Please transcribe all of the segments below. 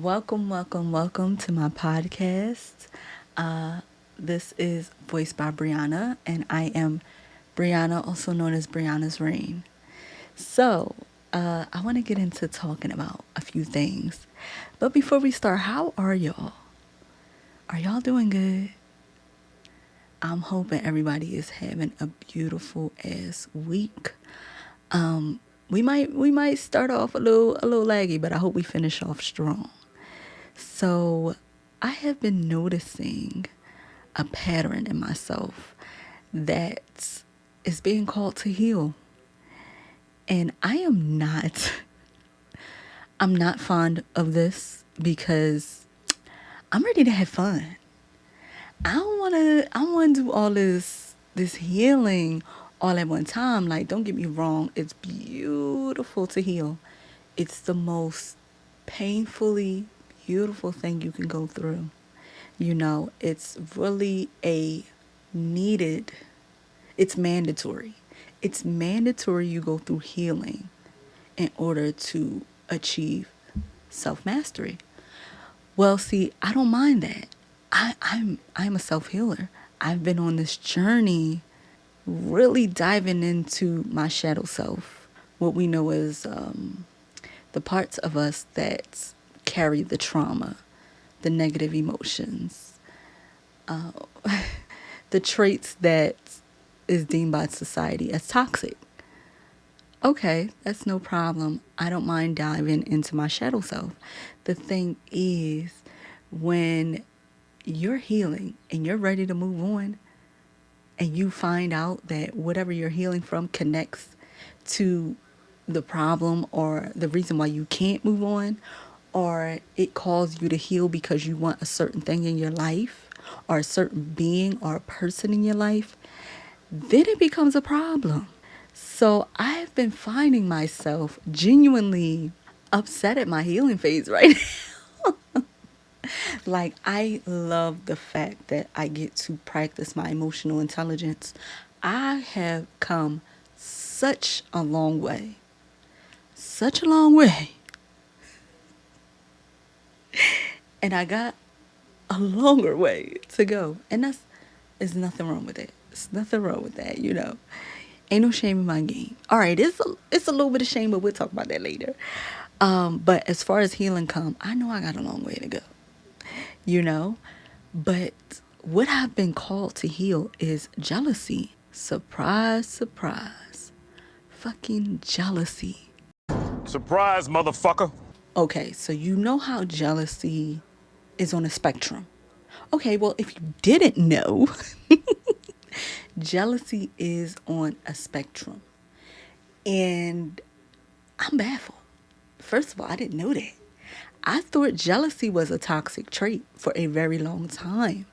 Welcome to my podcast. Uh, this is voiced by Brianna, and I am Brianna, also known as Brianna's Rain. So, I want to get into talking about a few things. But before we start, how are y'all? Are y'all doing good? I'm hoping everybody is having a beautiful ass week. Um, we might start off a little laggy, but I hope we finish off strong. So I have been noticing a pattern in myself that is being called to heal. And I'm not fond of this because I'm ready to have fun. I don't wanna do all this healing all at one time. Like, don't get me wrong, it's beautiful to heal. It's the most painfully beautiful thing you can go through. It's really a needed, it's mandatory. It's mandatory you go through healing in order to achieve self mastery. Well, see, I don't mind that. I'm a self healer. I've been on this journey really diving into my shadow self, what we know as the parts of us that carry the trauma, the negative emotions, uh, the traits that is deemed by society as toxic. Okay, that's no problem. I don't mind diving into my shadow self. The thing is, when you're healing and you're ready to move on, and you find out that whatever you're healing from connects to the problem or the reason why you can't move on, or it calls you to heal because you want a certain thing in your life or a certain being or a person in your life, then it becomes a problem. So I've been finding myself genuinely upset at my healing phase right now. Like, I love the fact that I get to practice my emotional intelligence. I have come such a long way, such a long way. And I got a longer way to go. And there's nothing wrong with it. There's nothing wrong with that. Ain't no shame in my game. All right, it's a little bit of shame, but we'll talk about that later. But as far as healing come, I know I got a long way to go. you know? But what I've been called to heal is jealousy. Surprise, surprise. Fucking jealousy. Surprise, motherfucker. Okay, so you know how jealousy is on a spectrum. Okay, well, if you didn't know, jealousy is on a spectrum. And I'm baffled. First of all, I didn't know that. I thought jealousy was a toxic trait for a very long time.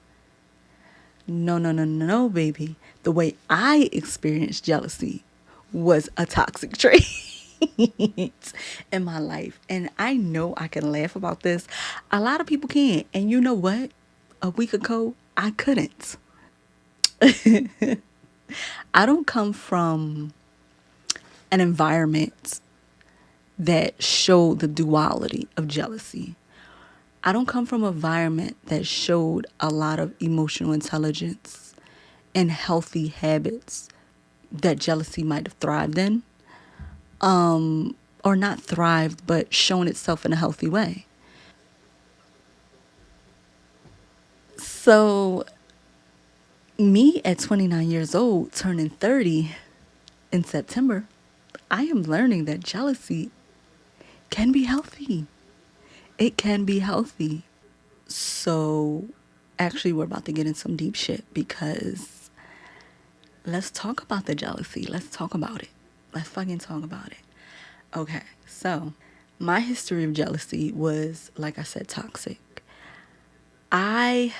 No, no, no, no, baby. The way I experienced jealousy was a toxic trait in my life. And I know I can laugh about this. A lot of people can't. And you know what? A week ago, I couldn't. I don't come from an environment that showed the duality of jealousy. I don't come from an environment that showed a lot of emotional intelligence and healthy habits that jealousy might have thrived in, or not thrived, but shown itself in a healthy way. So, me at 29 years old, turning 30 in September, I am learning that jealousy can be healthy. It can be healthy. So, actually, we're about to get in some deep shit because let's talk about the jealousy. Let's talk about it. Let's fucking talk about it. Okay, so my history of jealousy was, like I said, toxic. I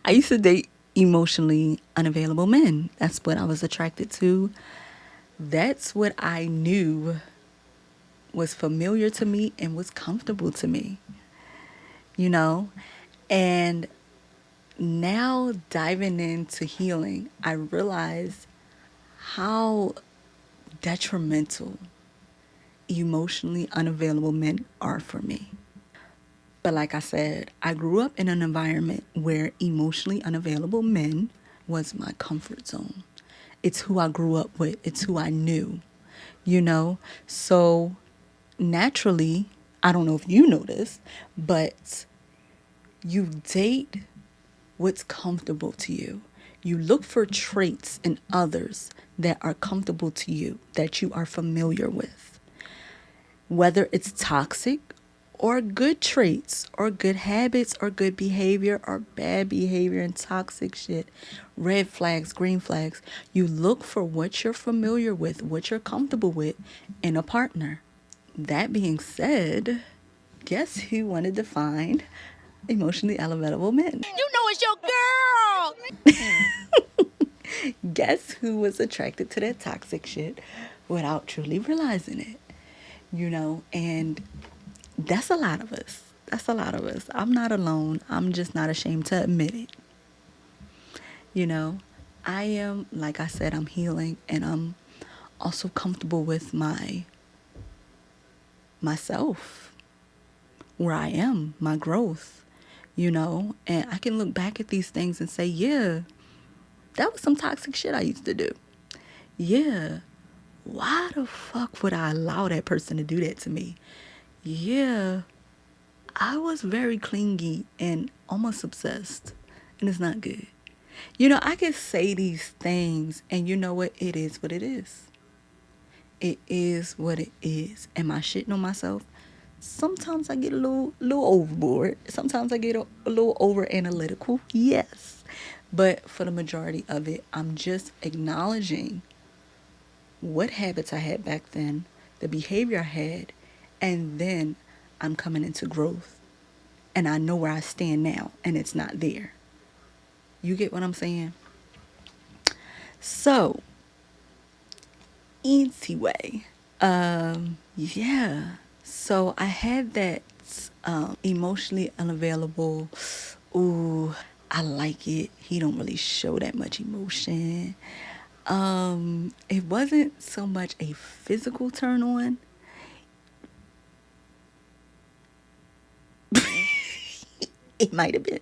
I used to date emotionally unavailable men. That's what I was attracted to. That's what I knew was familiar to me and was comfortable to me, you know? And now diving into healing, I realize how detrimental emotionally unavailable men are for me. But like I said, I grew up in an environment where emotionally unavailable men was my comfort zone. It's who I grew up with, it's who I knew, you know? So naturally, I don't know if you know this, but you date what's comfortable to you. You look for traits in others that are comfortable to you, that you are familiar with. Whether it's toxic or good traits or good habits or good behavior or bad behavior and toxic shit, red flags, green flags, you look for what you're familiar with, what you're comfortable with in a partner. That being said, guess who wanted to find emotionally unavailable men? You know it's your girl. Guess who was attracted to that toxic shit without truly realizing it? You know, and that's a lot of us. That's a lot of us. I'm not alone. I'm just not ashamed to admit it. You know, I am, like I said, I'm healing and I'm also comfortable with myself, where I am, my growth, you know, and I can look back at these things and say, yeah, that was some toxic shit I used to do. Yeah, why the fuck would I allow that person to do that to me? Yeah, I was very clingy and almost obsessed, and it's not good. You know, I can say these things, and you know what? It is what it is. It is what it is. Am I shitting on myself? Sometimes I get a little overboard. Sometimes I get a little over analytical. Yes. But for the majority of it, I'm just acknowledging what habits I had back then, the behavior I had, and then I'm coming into growth. And I know where I stand now, and it's not there. You get what I'm saying? So, anyway, yeah. So I had that emotionally unavailable. Ooh, I like it. He don't really show that much emotion. It wasn't so much a physical turn on. It might have been.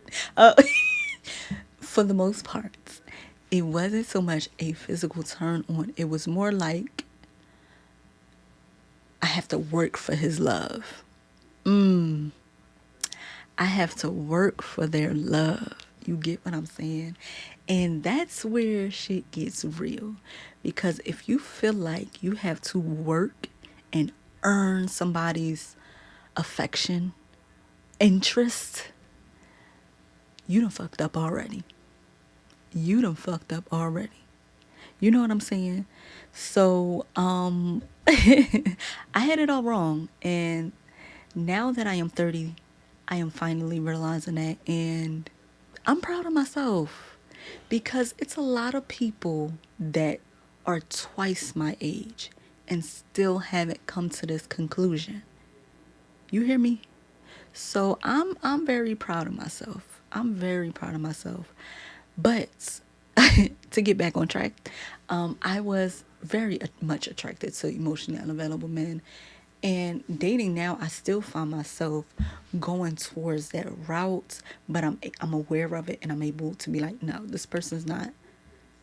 For the most part, it wasn't so much a physical turn on. It was more like I have to work for his love. I have to work for their love. You get what I'm saying? And that's where shit gets real. Because if you feel like you have to work and earn somebody's affection, interest, you done fucked up already. You done fucked up already. You know what I'm saying? So, I had it all wrong. And now that I am 30, I am finally realizing that. And I'm proud of myself because it's a lot of people that are twice my age and still haven't come to this conclusion. You hear me? So I'm very proud of myself. I'm very proud of myself. But to get back on track, I was very much attracted to emotionally unavailable men. And dating now, I still find myself going towards that route, but I'm aware of it and I'm able to be like, no, this person's not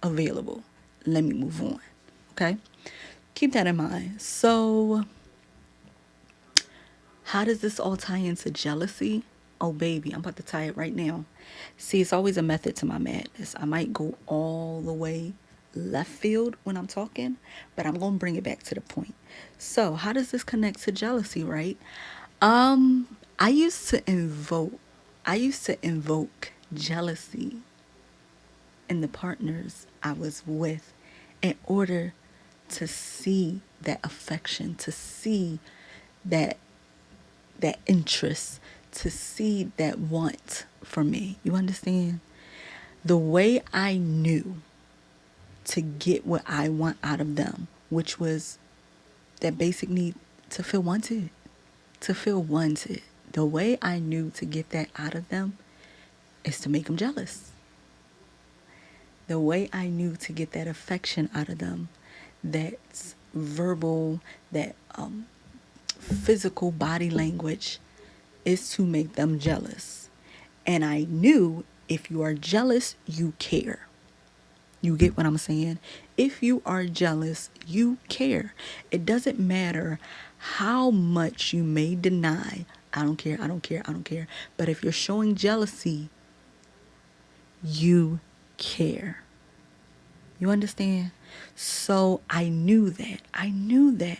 available. Let me move on. Okay? Keep that in mind. So, how does this all tie into jealousy? Oh, baby, I'm about to tie it right now. See, it's always a method to my madness. I might go all the way left field when I'm talking, but I'm going to bring it back to the point. So, how does this connect to jealousy, right? I used to invoke jealousy in the partners I was with in order to see that affection, to see that interest, to see that want for me. You understand? The way I knew to get what I want out of them, which was that basic need to feel wanted, to feel wanted. The way I knew to get that out of them is to make them jealous. The way I knew to get that affection out of them, that verbal, that physical body language, is to make them jealous. And I knew if you are jealous, you care. You get what I'm saying? If you are jealous, you care. It doesn't matter how much you may deny. I don't care, I don't care, I don't care. But if you're showing jealousy, you care. You understand? So I knew that. I knew that.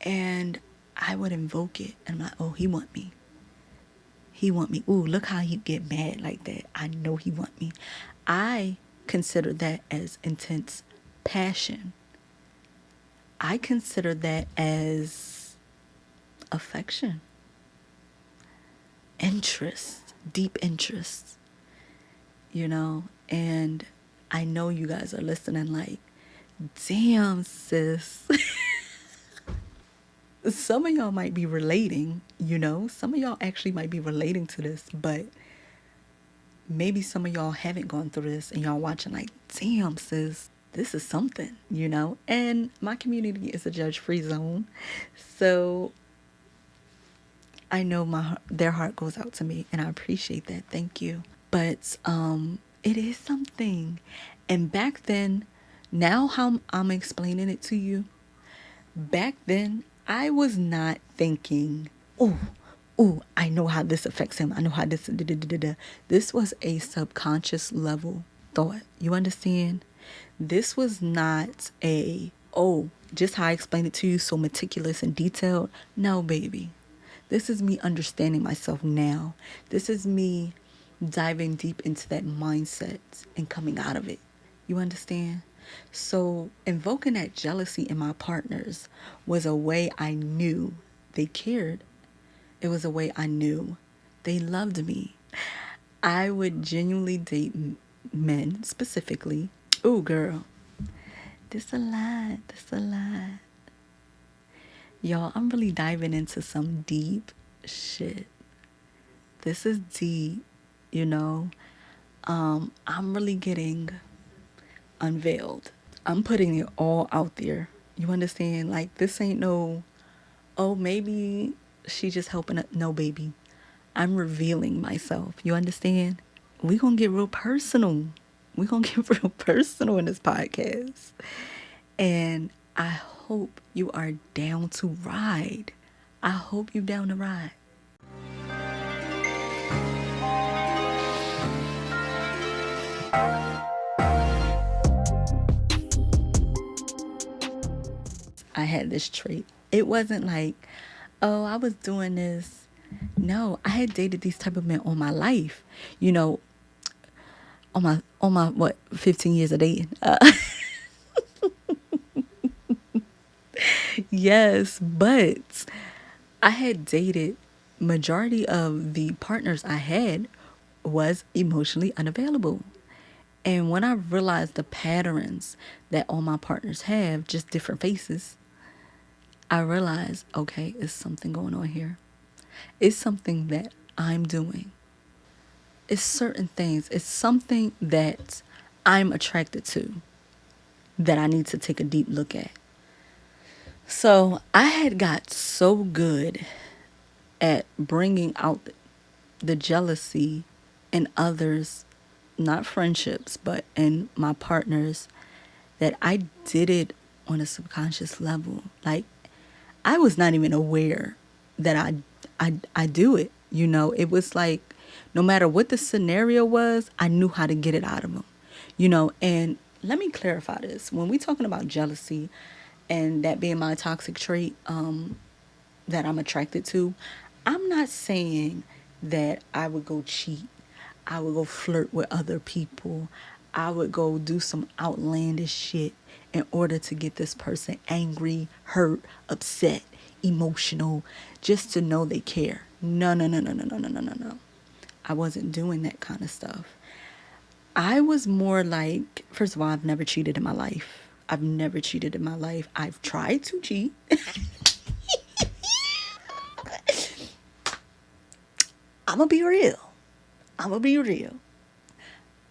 And I would invoke it. And I'm like, oh, he want me. He want me. Ooh, look how he get mad like that. I know he want me. I consider that as intense passion. I consider that as affection, interest, deep interest, and I know you guys are listening like, damn, sis. Some of y'all might be relating, some of y'all actually might be relating to this, but maybe some of y'all haven't gone through this and y'all watching like, damn, sis, this is something, and my community is a judge-free zone. So I know their heart goes out to me, and I appreciate that. Thank you. But it is something. And back then, now how I'm explaining it to you, back then I was not thinking, oh, I know how this affects him. I know how this. Da, da, da, da, da. This was a subconscious level thought. You understand? This was not just how I explained it to you, so meticulous and detailed. No, baby. This is me understanding myself now. This is me diving deep into that mindset and coming out of it. You understand? So invoking that jealousy in my partners was a way I knew they cared. It was a way I knew they loved me. I would genuinely date men specifically. Ooh, girl. This a lot. This a lot. Y'all, I'm really diving into some deep shit. This is deep, you know. I'm really getting unveiled. I'm putting it all out there. You understand? Like, this ain't no, oh, maybe she just helping it. No, baby. I'm revealing myself. You understand? We gonna get real personal. We gonna get real personal in this podcast. And I hope you are down to ride. I hope you down to ride. I had this trait. It wasn't like, oh, I was doing this. No, I had dated these type of men all my life. You know, on my what 15 years of dating. Yes, but I had dated majority of the partners I had was emotionally unavailable. And when I realized the patterns that all my partners have, just different faces, I realized, okay, it's something going on here. It's something that I'm doing. It's certain things. It's something that I'm attracted to that I need to take a deep look at. So I had got so good at bringing out the jealousy in others, not friendships, but in my partners, that I did it on a subconscious level. Like, I was not even aware that I do it. It was like, no matter what the scenario was, I knew how to get it out of them. And let me clarify this. When we talking about jealousy and that being my toxic trait, that I'm attracted to, I'm not saying that I would go cheat. I would go flirt with other people. I would go do some outlandish shit in order to get this person angry, hurt, upset, emotional, just to know they care. No, no, no, no, no, no, no, no, no, no. I wasn't doing that kind of stuff. I was more like, first of all, I've never cheated in my life. I've never cheated in my life. I've tried to cheat. I'm going to be real. I'm going to be real.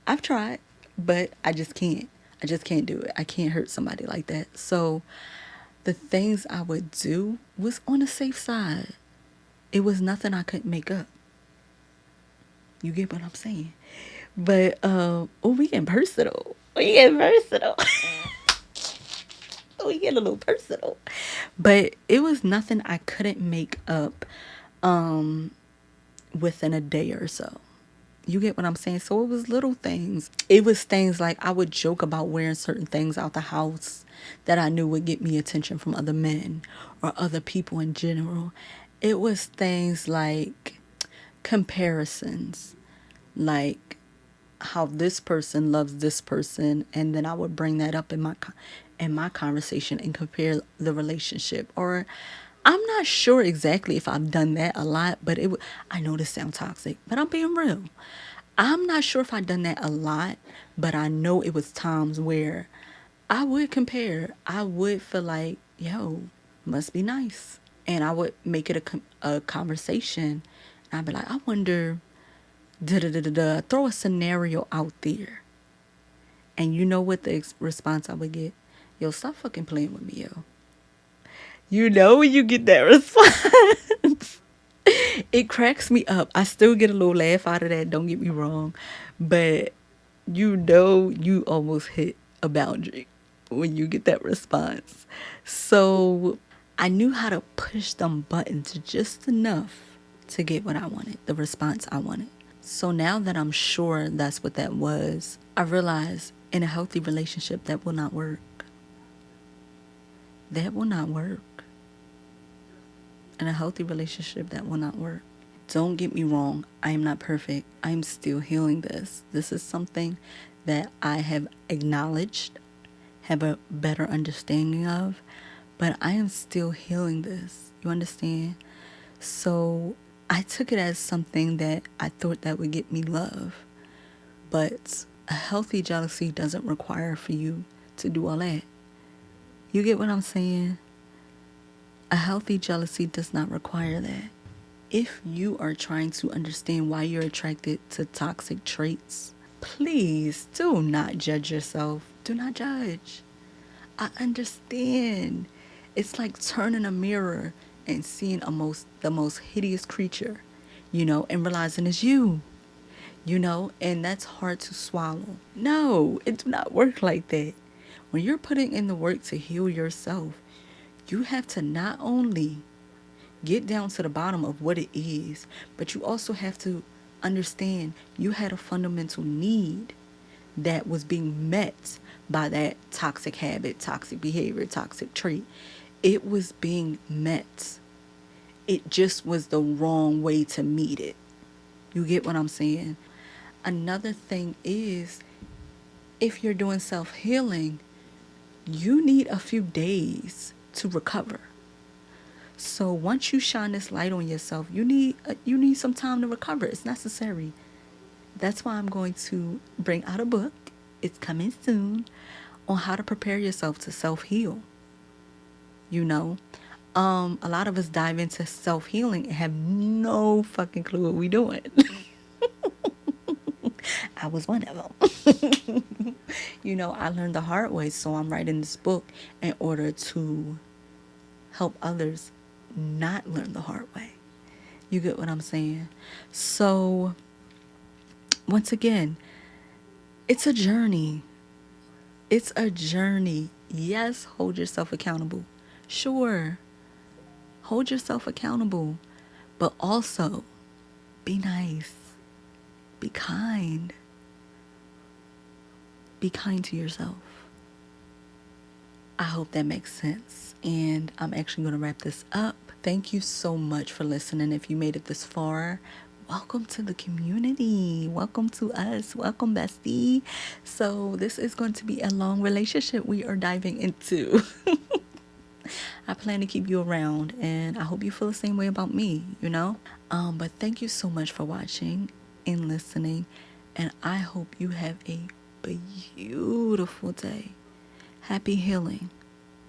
I've tried, but I just can't. I just can't do it. I can't hurt somebody like that. So the things I would do was on the safe side. It was nothing I couldn't make up. You get what I'm saying? But oh, we getting personal. We getting personal. We get a little personal. But it was nothing I couldn't make up um within a day or so. You get what I'm saying? So it was little things. It was things like I would joke about wearing certain things out the house that I knew would get me attention from other men or other people in general. It was things like comparisons, like how this person loves this person, and then I would bring that up in my conversation and compare the relationship. Or I'm not sure exactly if I've done that a lot, but I know this sounds toxic, but I'm being real. I'm not sure if I've done that a lot, but I know it was times where I would compare. I would feel like, yo, must be nice. And I would make it a conversation. And I'd be like, I wonder, da da da da da, throw a scenario out there. And you know what the response I would get? Yo, stop fucking playing with me, yo. You know when you get that response. It cracks me up. I still get a little laugh out of that, don't get me wrong. But you know you almost hit a boundary when you get that response. So I knew how to push them buttons just enough to get what I wanted, the response I wanted. So now that I'm sure that's what that was, I realize in a healthy relationship that will not work. That will not work. In a healthy relationship, that will not work. Don't get me wrong, I am not perfect. I'm still healing this. This is something that I have acknowledged, have a better understanding of, but I am still healing this. You understand? So I took it as something that I thought that would get me love. But a healthy jealousy doesn't require for you to do all that. You get what I'm saying? A healthy jealousy does not require that. If you are trying to understand why you're attracted to toxic traits, please do not judge yourself. Do not judge. I understand. It's like turning a mirror and seeing the most hideous creature, and realizing it's you, and that's hard to swallow. No, it do not work like that. When you're putting in the work to heal yourself, you have to not only get down to the bottom of what it is, but you also have to understand you had a fundamental need that was being met by that toxic habit, toxic behavior, toxic trait. It was being met. It just was the wrong way to meet it. You get what I'm saying? Another thing is, if you're doing self-healing, you need a few days to recover. So once you shine this light on yourself, you need some time to recover. It's necessary. That's why I'm going to bring out a book. It's coming soon on how to prepare yourself to self-heal. A lot of us dive into self-healing and have no fucking clue what we're doing. I was one of them. I learned the hard way, so I'm writing this book in order to help others not learn the hard way. You get what I'm saying? So, once again, it's a journey. It's a journey. Yes, hold yourself accountable. Sure, hold yourself accountable. But also, be nice. Be kind. Be kind to yourself. I hope that makes sense. And I'm actually going to wrap this up. Thank you so much for listening. If you made it this far, welcome to the community. Welcome to us. Welcome, Bestie. So this is going to be a long relationship we are diving into. I plan to keep you around, and I hope you feel the same way about me. But thank you so much for watching and listening, and I hope you have a beautiful day. Happy healing.